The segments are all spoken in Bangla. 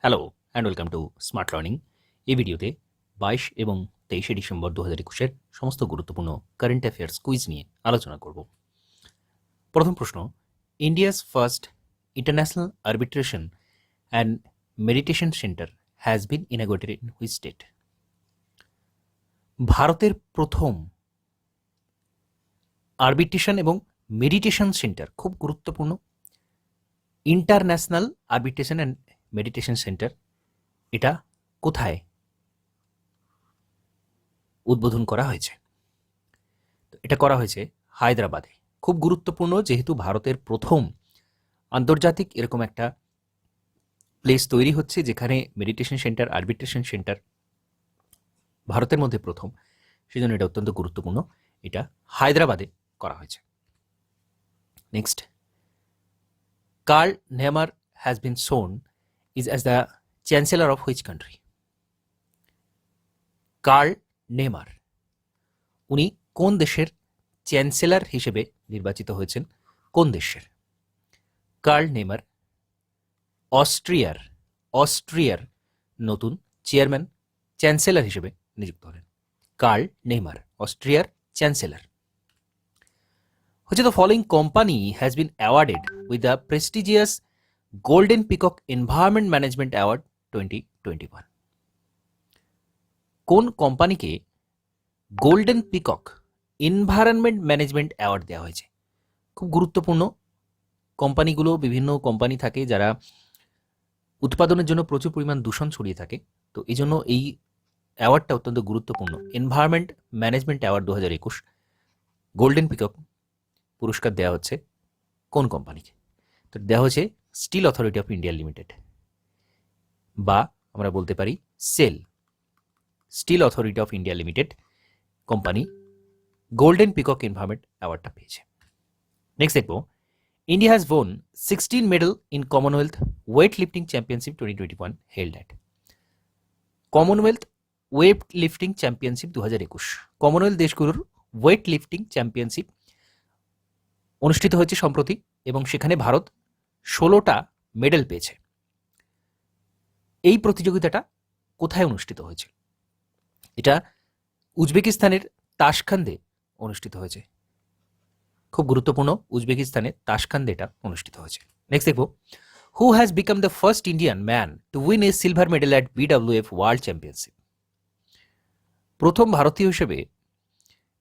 Hello and welcome to smart learning. এই ভিডিওতে 22 এবং 23শে ডিসেম্বর 2021-এর সমস্ত গুরুত্বপূর্ণ কারেন্ট অ্যাফেয়ার্স কুইজ নিয়ে আলোচনা করব। প্রথম প্রশ্ন, India's first international arbitration and meditation centre has been inaugurated in which state? ভারতের প্রথম আরবিট্রেশন এবং মেডিটেশন সেন্টার, খুব গুরুত্বপূর্ণ, international arbitration and meditation centre, এটা কোথায় উদ্বোধন করা হয়েছে? তো এটা করা হয়েছে হায়দ্রাবাদে। খুব গুরুত্বপূর্ণ, যেহেতু ভারতের প্রথম আন্তর্জাতিক এরকম একটা প্লেস তৈরি হচ্ছে যেখানে মেডিটেশন সেন্টার, আরবিট্রেশন সেন্টার ভারতের মধ্যে প্রথম, সেজন্য এটা অত্যন্ত গুরুত্বপূর্ণ। এটা হায়দ্রাবাদে করা হয়েছে। Next, Karl Nehammer has been sworn is as the chancellor of which country? Karl Nehammer উনি কোন দেশের চ্যান্সেলর হিসেবে নির্বাচিত হয়েছেন? কোন দেশের? কার্ল নেমার অস্ট্রিয়ার নতুন চেয়ারম্যান, চ্যান্সেলর হিসেবে নিযুক্ত হলেন। কার্ল নেমার অস্ট্রিয়ার chancellor. The following company has been awarded with the prestigious Golden Peacock Environment Management Award 2021? কোন কোম্পানিকে golden peacock environment management award দেওয়া হয়েছে? খুব গুরুত্বপূর্ণ। কোম্পানিগুলো, বিভিন্ন কোম্পানি থাকে যারা উৎপাদনের জন্য প্রচুর পরিমাণ দূষণ ছড়িয়ে থাকে, তো এই জন্য এই অ্যাওয়ার্ডটা অত্যন্ত গুরুত্বপূর্ণ। Environment management award 2021 golden peacock পুরস্কার দেওয়া হচ্ছে কোন কোম্পানিকে? তো দেওয়া হচ্ছে steel authority of India limited, বা আমরা বলতে পারি SAIL. Steel authority of India limited company golden peacock environment অ্যাওয়ার্ডটা পেয়েছে। নেক্সট দেখব, India has won 16 medal in Commonwealth weight lifting championship 2021 held at? Commonwealth weight lifting championship 2021, Commonwealth দেশগুলোর ওয়েট লিফটিং চ্যাম্পিয়নশিপ অনুষ্ঠিত হয়েছে সম্প্রতি, এবং সেখানে ভারত 16টা মেডেল পেয়েছে। এই প্রতিযোগিতাটা কোথায় অনুষ্ঠিত হয়েছে? এটা উজবেকিস্তানের তাশখান্দে অনুষ্ঠিত হয়েছে। খুব গুরুত্বপূর্ণ, উজবেকিস্তানের তাশখান্দে এটা অনুষ্ঠিত হয়েছে। নেক্সট দেখব, who has become the first Indian man to win A silver medal at BWF world championship? প্রথম ভারতীয় হিসেবে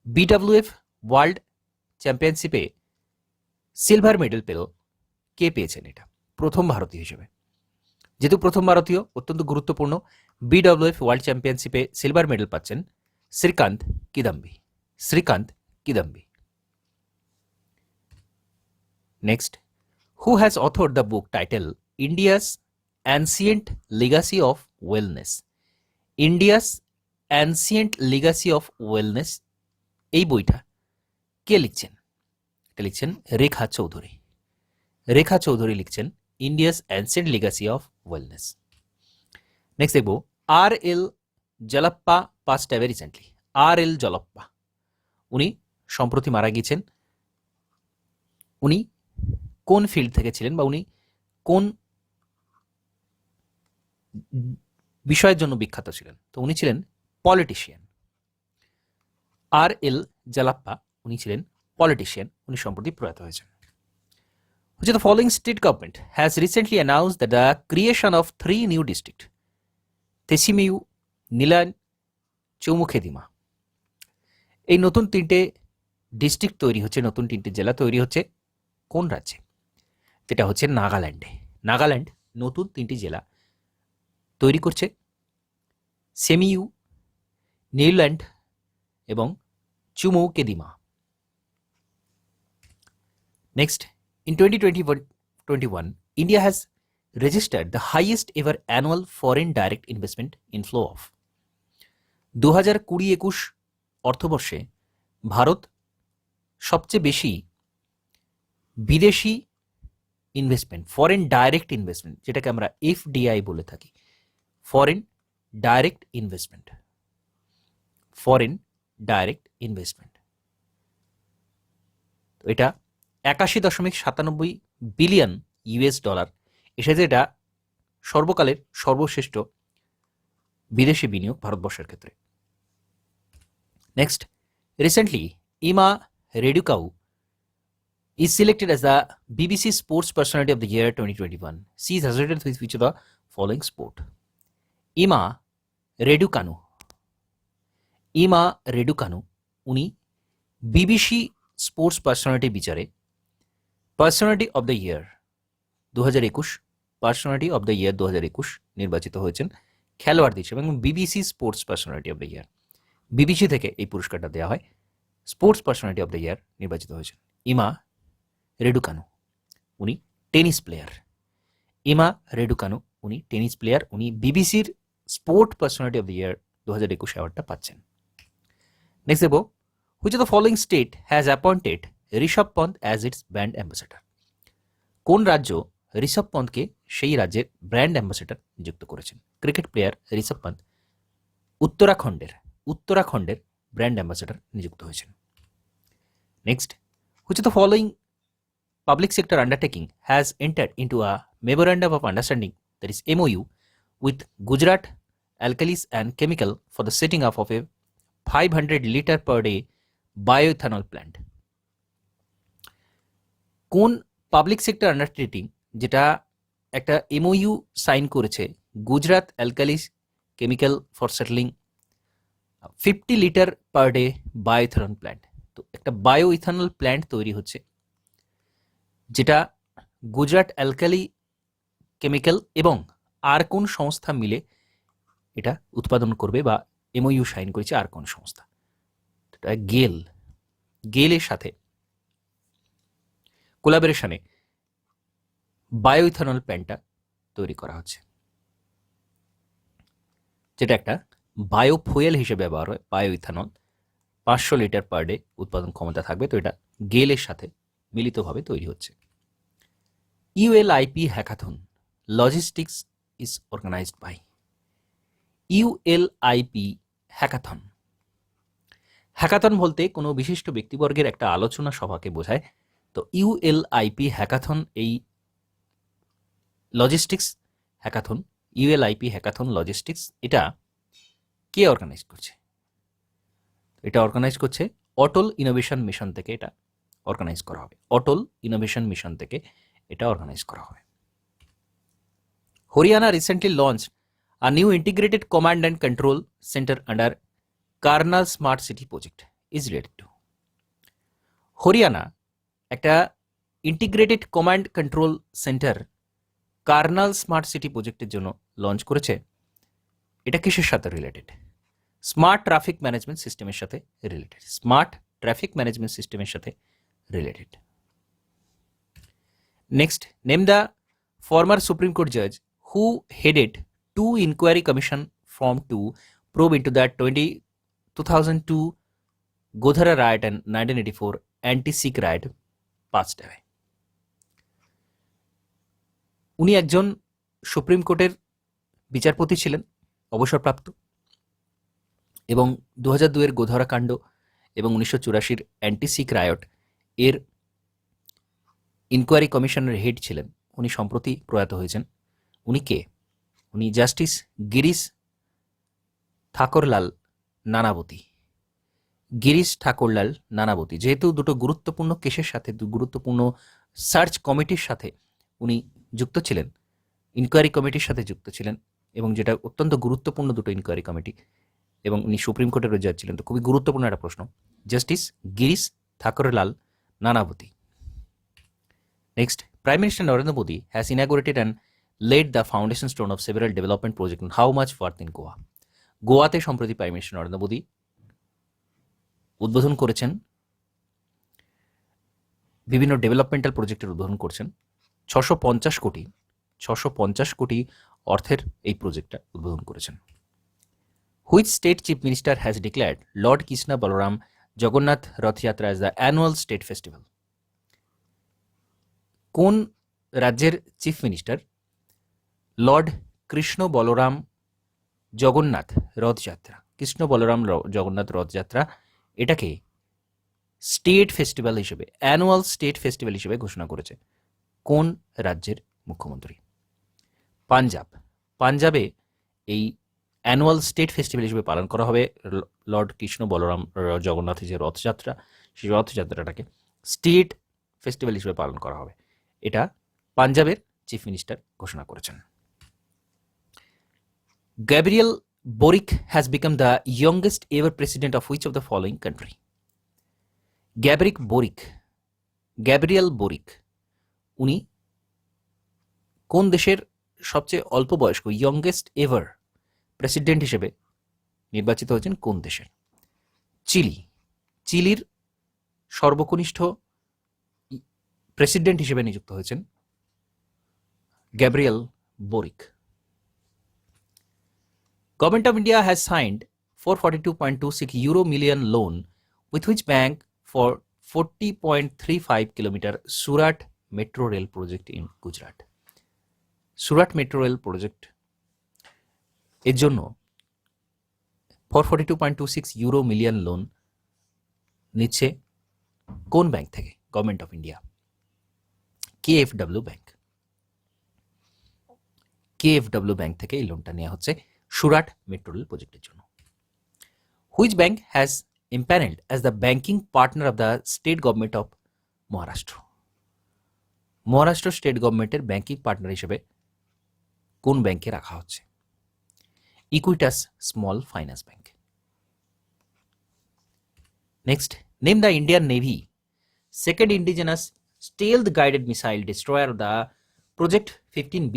বিডব্লিউএফ ওয়ার্ল্ড চ্যাম্পিয়নশিপে সিলভার মেডেল পেল কে পেয়েছেন? এটা প্রথম ভারতীয় হিসেবে, যেহেতু প্রথম ভারতীয়, অত্যন্ত গুরুত্বপূর্ণ। বিডব্লিউএফ ওয়ার্ল্ড চ্যাম্পিয়নশিপে সিলভার মেডেল পাচ্ছেন Srikanth Kidambi. Next, who has authored the book title India's ancient legacy of wellness? India's ancient legacy of wellness, এই বইটা কে লিখছেন? এটা লিখছেন রেখা চৌধুরী লিখছেন India's ancient legacy of wellness. Next দেখব, R L Jalappa passed away recently. R L Jalappa উনি সম্প্রতি মারা গিয়েছেন। উনি কোন ফিল্ড থেকে ছিলেন, বা উনি কোন বিষয়ের জন্য বিখ্যাত ছিলেন? তো উনি ছিলেন পলিটিশিয়ান। আর এল জলাপ্পা উনি ছিলেন পলিটিশিয়ান, উনি সম্প্রতি প্রয়াত হয়েছেন। The following state government has recently announced that the creation of 3 new districts, তেসিমিউ, নীলান, চৌমুখেদিমা, এই নতুন 3টে ডিস্ট্রিক্ট তৈরি হচ্ছে, নতুন 3টে জেলা তৈরি হচ্ছে কোন রাজ্যে? যেটা হচ্ছে নাগাল্যান্ডে। নাগাল্যান্ড নতুন 3টি জেলা তৈরি করছে, সেমিউ, নিউল্যান্ড এবং Chumoukedima. Next, in 2021, India has registered the highest ever annual foreign direct investment inflow of? 2020-21 অর্থবর্ষে Bharat সবচেয়ে বেশি বিদেশি ইনভেস্টমেন্ট, ফরেন ডাইরেক্ট ইনভেস্টমেন্ট, যেটাকে আমরা এফডিআই বলে থাকি, ফরেন ডাইরেক্ট ইনভেস্টমেন্ট, তো এটা 81.97 বিলিয়ন ইউএস ডলার এসেছে। এটা সর্বকালের সর্বশ্রেষ্ঠ বিদেশি বিনিয়োগ ভারতবর্ষের ক্ষেত্রে। নেক্সট, রিসেন্টলি ইমা রেডুকাউ is selected as the BBC Sports Personality of the Year 2021. She is associated with which of the following sport? ইমা রেডুকানু। ইমা রেডুকানু উনি বিবিসি স্পোর্টস পার্সোনালিটি বিচারে personality of the year 2021 personality of the year 2021 নির্বাচিত হয়েছেন খেলোয়াড়দের হিসেবে এবং BBC sports personality of the year, BBC থেকে এই পুরস্কারটা দেওয়া হয়। স্পোর্টস পার্সোনালিটি অব দ্য ইয়ার নির্বাচিত হয়েছেন ইমা রেডুকানু, উনি টেনিস প্লেয়ার। ইমা রেডুকানু উনি টেনিস প্লেয়ার, উনি বিবিসির sport personality of the year 2021 অ্যাওয়ার্ডটা পাচ্ছেন। নেক্সট দেব, which of the following state has appointed Rishabh Pant as its brand ambassador? কোন রাজ্য ঋষভ পন্থকে সেই রাজ্যের ব্র্যান্ড অ্যাম্বাসেডার নিযুক্ত করেছেন? ক্রিকেট প্লেয়ার ঋষভ পন্থ উত্তরাখণ্ডের ব্র্যান্ড অ্যাম্বাসেডার নিযুক্ত হয়েছেন। Next, which of the following public sector undertaking has entered into a memorandum of understanding, that is MOU, with Gujarat Alkalis and Chemical for the setting up of a 500 liter per day bioethanol plant? কোন পাবলিক সেক্টর আন্ডারটেকিং যেটা একটা MOU সাইন করেছে Gujarat alkalies chemical for settling 50 litre per day bioethanol plant? তো একটা বায়োইথানল প্ল্যান্ট তৈরি হচ্ছে যেটা গুজরাট অ্যালকালি কেমিক্যাল এবং আর কোন সংস্থা মিলে এটা উৎপাদন করবে বা MOU সাইন করেছে আর কোন সংস্থা? এটা গেলের সাথে কোলাবোরেশনে বায়োইথানল প্ল্যান্টটা তৈরি করা হচ্ছে, যেটা একটা বায়োফুয়েল হিসেবে ব্যবহার হয়। বায়োইথানল 500 লিটার পার ডে উৎপাদন ক্ষমতা থাকবে। তো এটা গেলের সাথে মিলিতভাবে তৈরি হচ্ছে। ULIP hackathon logistics is organised by? ULIP hackathon বলতে কোনো বিশিষ্ট ব্যক্তিবর্গের একটা আলোচনা সভাকে বোঝায়। তো ULIP হ্যাকাথন, এই logistics hackathon, ULIP hackathon logistics, এটা কে অর্গানাইজ করছে? এটা অর্গানাইজ করছে অটল ইনোভেশন মিশন থেকে এটা অর্গানাইজ করা হবে। অটল ইনোভেশন মিশন থেকে এটা অর্গানাইজ করা হবে। Haryana recently launch a new integrated command and control centre under Karnal smart city project is related to? Haryana একটা integrated command control centre Karnal smart city প্রজেক্টের জন্য লঞ্চ করেছে। এটা কিসের সাথে রিলেটেড? স্মার্ট ট্রাফিক ম্যানেজমেন্ট সিস্টেমের সাথে রিলেটেড। স্মার্ট ট্রাফিক ম্যানেজমেন্ট সিস্টেমের সাথে related. Next, name the former supreme court জাজ হু headed 2 inquiry commission form to probe into the 2002 Godhara riot and 1984 anti-Sikh riot passed away. উনি একজন সুপ্রিম কোর্টের বিচারপতি ছিলেন, অবসরপ্রাপ্ত, এবং 2002 গোধরা কাণ্ড এবং 1984 অ্যান্টি-শিখ রায়ট এর ইনকোয়ারি কমিশনের হেড ছিলেন। উনি সম্প্রতি প্রয়াত হয়েছেন। উনি কে? উনি জাস্টিস গিরিশ ঠাকুরলাল নানাবতী। গিরিশ ঠাকুরলাল নানাবতী যেহেতু দুটো গুরুত্বপূর্ণ কেসের সাথে, গুরুত্বপূর্ণ সার্চ কমিটির সাথে উনি যুক্ত ছিলেন, ইনকোয়ারি কমিটির সাথে যুক্ত ছিলেন, এবং যেটা অত্যন্ত গুরুত্বপূর্ণ দুটো ইনকোয়ারি কমিটি, এবং উনি সুপ্রিম কোর্টের জাজ ছিলেন। তো খুবই গুরুত্বপূর্ণ একটা প্রশ্ন, justice Girish Thakorlal Nanavati. Next, prime minister Narendra Modi has inaugurated and laid the foundation stone of several development projects and how much worth in Goa? গোয়াতে সম্প্রতি প্রাইম মিনিস্টার নরেন্দ্র মোদী উদ্বোধন করেছেন, বিভিন্ন ডেভেলপমেন্টাল প্রজেক্টের উদ্বোধন করছেন। 650 কোটি অর্থের এই প্রজেক্টটা উদ্বোধন করেছেন। Which state chief minister has declared Lord Krishna Balram Jagannath Rath Yatra as the annual state festival? কোন রাজ্যের chief minister Lord Krishna Balram Jagannath Rath Yatra, Krishna Balram Jagannath Rath Yatra, এটাকে স্টেট ফেস্টিভ্যাল হিসেবে, অ্যানুয়াল স্টেট ফেস্টিভ্যাল হিসেবে ঘোষণা করেছে? কোন রাজ্যের মুখ্যমন্ত্রী? পাঞ্জাবে এই অ্যানুয়াল স্টেট ফেস্টিভ্যাল হিসেবে পালন করা হবে লর্ড কৃষ্ণ বলরাম জগন্নাথের যে রথযাত্রা, সেই রথযাত্রাটাকে স্টেট ফেস্টিভ্যাল হিসেবে পালন করা হবে। এটা পাঞ্জাবের চিফ মিনিস্টার ঘোষণা করেছেন। Gabriel boric has become the youngest ever president of which of the following country? Gabriel boric উনি কোন দেশের সবচেয়ে অল্প বয়স্ক ইয়ংগেস্ট এভার প্রেসিডেন্ট হিসেবে নির্বাচিত হয়েছেন? কোন দেশের? চিলির সর্বকনিষ্ঠ প্রেসিডেন্ট হিসেবে নিযুক্ত হয়েছেন Gabriel boric. Government of India has signed 442.26 euro million loan with which bank for 40.35 kilometer Surat Metro Rail project in Gujarat. Surat metro rail project এর জন্য 442.26 ইউরো মিলিয়ন লোন নিচ্ছে কোন ব্যাংক থেকে? গভর্নমেন্ট অফ ইন্ডিয়া, কেএফডব্লিউ ব্যাংক থেকে এই লোনটা নেওয়া হচ্ছে সুরাট মেট্রো রেল প্রজেক্টের জন্য। Which bank has impaneled as the banking partner of the state government of Maharashtra state গভর্নমেন্টের ব্যাংকিং পার্টনার হিসেবে কোন ব্যাংকে রাখা হচ্ছে? Equitas small finance bank. Next, name the Indian navy second indigenous stealth guided missile destroyer of the project 15B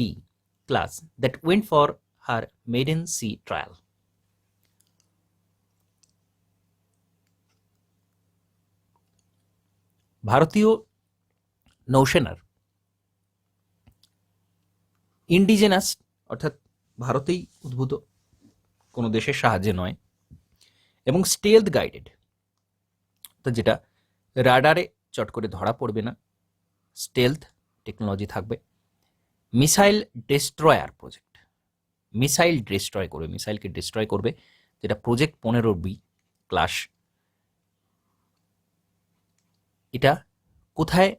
class that went for her maiden sea trial. ভারতীয় নৌসেনার ইন্ডিজেনাস অর্থাৎ ভারতেই উদ্ভূত, কোনো দেশের সাহায্যে নয়, এবং স্টেলথ গাইডেড অর্থাৎ যেটা রাডারে চট করে ধরা পড়বে না, স্টেলথ টেকনোলজি থাকবে, মিসাইল ডিস্ট্রয়ার প্রজেক্ট, মিসাইলকে ডিস্ট্রয় করবে, যেটা প্রজেক্ট 15B ক্লাস। এটা কোথায়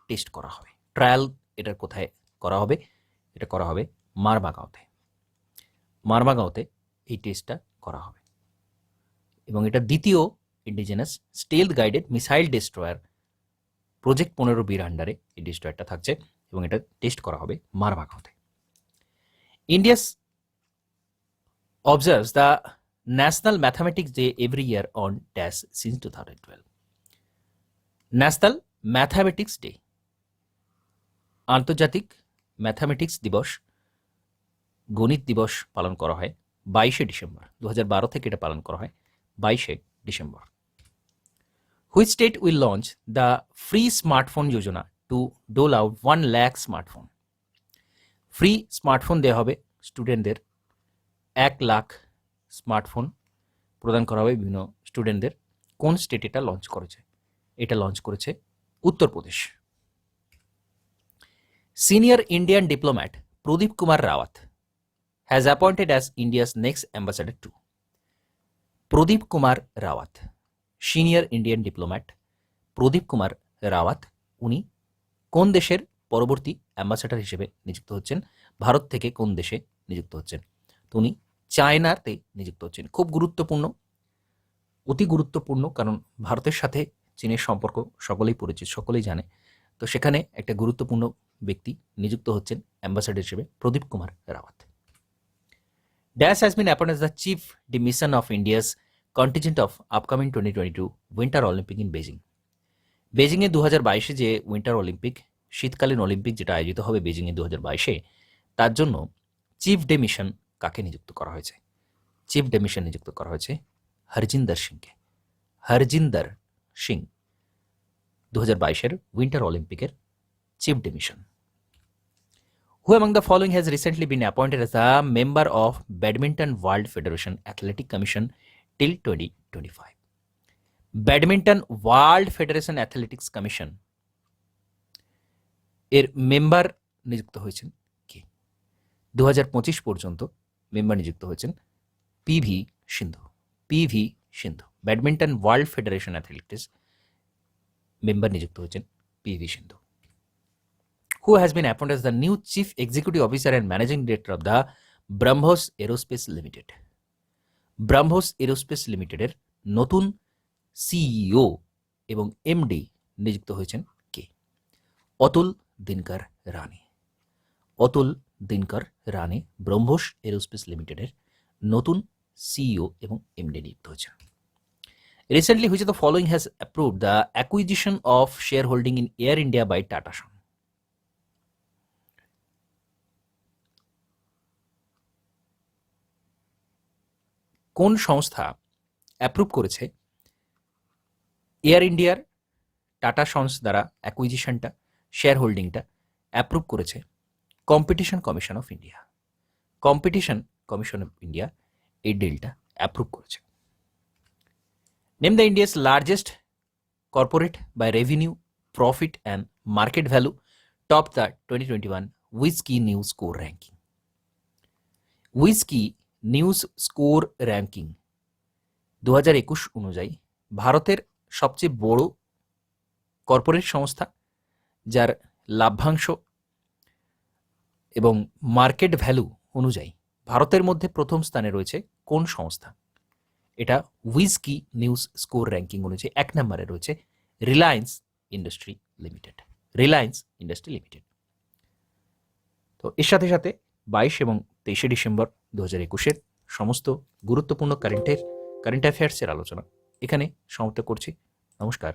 টেস্ট করা হবে? ট্রায়াল এটার কোথায় করা হবে? এটা করা হবে মারমাগাঁওতে এই টেস্টটা করা হবে, এবং এটা দ্বিতীয় indigenous stealth guided missile destroyer project 15Bর আন্ডারে এই ডিস্ট্রয়ারটা থাকছে, এবং এটা টেস্ট করা হবে মারমাগাঁওতে। India's observes the National Mathematics Day every year on dash since 2012. National mathematics day, আন্তর্জাতিক ম্যাথামেটিক্স দিবস, গণিত দিবস পালন করা হয় 22শে ডিসেম্বর। 2012 থেকে এটা পালন করা হয় 22শে December. Which state will launch the free smartphone Yojana to dole out 1 lakh smartphone? Free smartphone দেওয়া হবে স্টুডেন্টদের, 1 লাখ স্মার্টফোন প্রদান করা হবে বিভিন্ন স্টুডেন্টদের। কোন স্টেট এটা লঞ্চ করেছে? এটা লঞ্চ করেছে Uttar Pradesh. Senior Indian diplomat Pradeep Kumar Rawat has appointed as India's next ambassador to. Pradeep Kumar Rawat, senior Indian diplomat Pradeep Kumar Rawat, উনি কোন দেশের পরবর্তী অ্যাম্বাসাডার হিসেবে নিযুক্ত হচ্ছেন? ভারত থেকে কোন দেশে নিযুক্ত হচ্ছেন? তো উনি চায়নাতে নিযুক্ত হচ্ছেন। খুব গুরুত্বপূর্ণ, অতি গুরুত্বপূর্ণ, কারণ ভারতের সাথে চীনের সম্পর্ক সকলেই পরিচিত, সকলেই জানে। তো সেখানে একটা গুরুত্বপূর্ণ ব্যক্তি নিযুক্ত হচ্ছেন অ্যাম্বাসাডার হিসেবে, Pradeep Kumar Rawat. Dash has been appointed as the chef de mission of India's contingent of upcoming 2022 winter Olympic in Beijing. বেজিংয়ে 2022 যে উইন্টার অলিম্পিক, শীতকালীন অলিম্পিক যেটা আয়োজিত হবে বেজিংয়ে 2022, তার জন্য চিফ ডে মিশন কাকে নিযুক্ত করা হয়েছে? চিফ ডে মিশন নিযুক্ত করা হয়েছে হরজিন্দর সিংকে। হরজিন্দর সিং 2022 উইন্টার অলিম্পিকের chief day mission. Who among the following has recently been appointed as a member of Badminton World Federation Athletic Commission till 2025? Badminton world federation athletics commission এর মেম্বার নিযুক্ত হয়েছেন কে? 2025 পর্যন্ত মেম্বার নিযুক্ত হয়েছেন PV Sindhu. Badminton world federation athletics member নিযুক্ত হয়েছেন PV Sindhu. who has been appointed as the new Chief Executive Officer and Managing Director of the BrahMos Aerospace Limited. BrahMos Aerospace Limited এর নতুন সিইও এবং এমডি নিযুক্ত হয়েছেন কে? অতুল দিনকর রানে। অতুল দিনকর রানে ব্রহ্মোস এরোস্পেস লিমিটেডের নতুন সিইও এবং এমডি নিযুক্ত হয়েছেন। Recently which of the following has approved the acquisition of share holding in Air India by Tata son? কোন সংস্থা অ্যাপ্রুভ করেছে এয়ার ইন্ডিয়ার টাটা সন্স দ্বারা অ্যাকুইজিশনটা, শেয়ার হোল্ডিংটা অ্যাপ্রুভ করেছে? Competition commission of India. Competition commission of India এই ডিলটা অ্যাপ্রুভ করেছে। Name the India's largest corporate by revenue, profit and market value top the 2021 Wizikey news score ranking. Wizikey news score ranking 2021 অনুযায়ী ভারতের সবচেয়ে বড় কর্পোরেট সংস্থা যার লাভ্যাংশ এবং মার্কেট ভ্যালু অনুযায়ী ভারতের মধ্যে প্রথম স্থানে রয়েছে কোন সংস্থা? এটা উইজকি নিউজ স্কোর র্যাঙ্কিং অনুযায়ী 1 নম্বরে রয়েছে Reliance industry limited. Reliance industry limited. তো এর সাথে সাথে 22 এবং 23শে ডিসেম্বর 2021-এর সমস্ত গুরুত্বপূর্ণ কারেন্ট অ্যাফেয়ার্সের আলোচনা এখানে সমাপ্ত করছি। নমস্কার।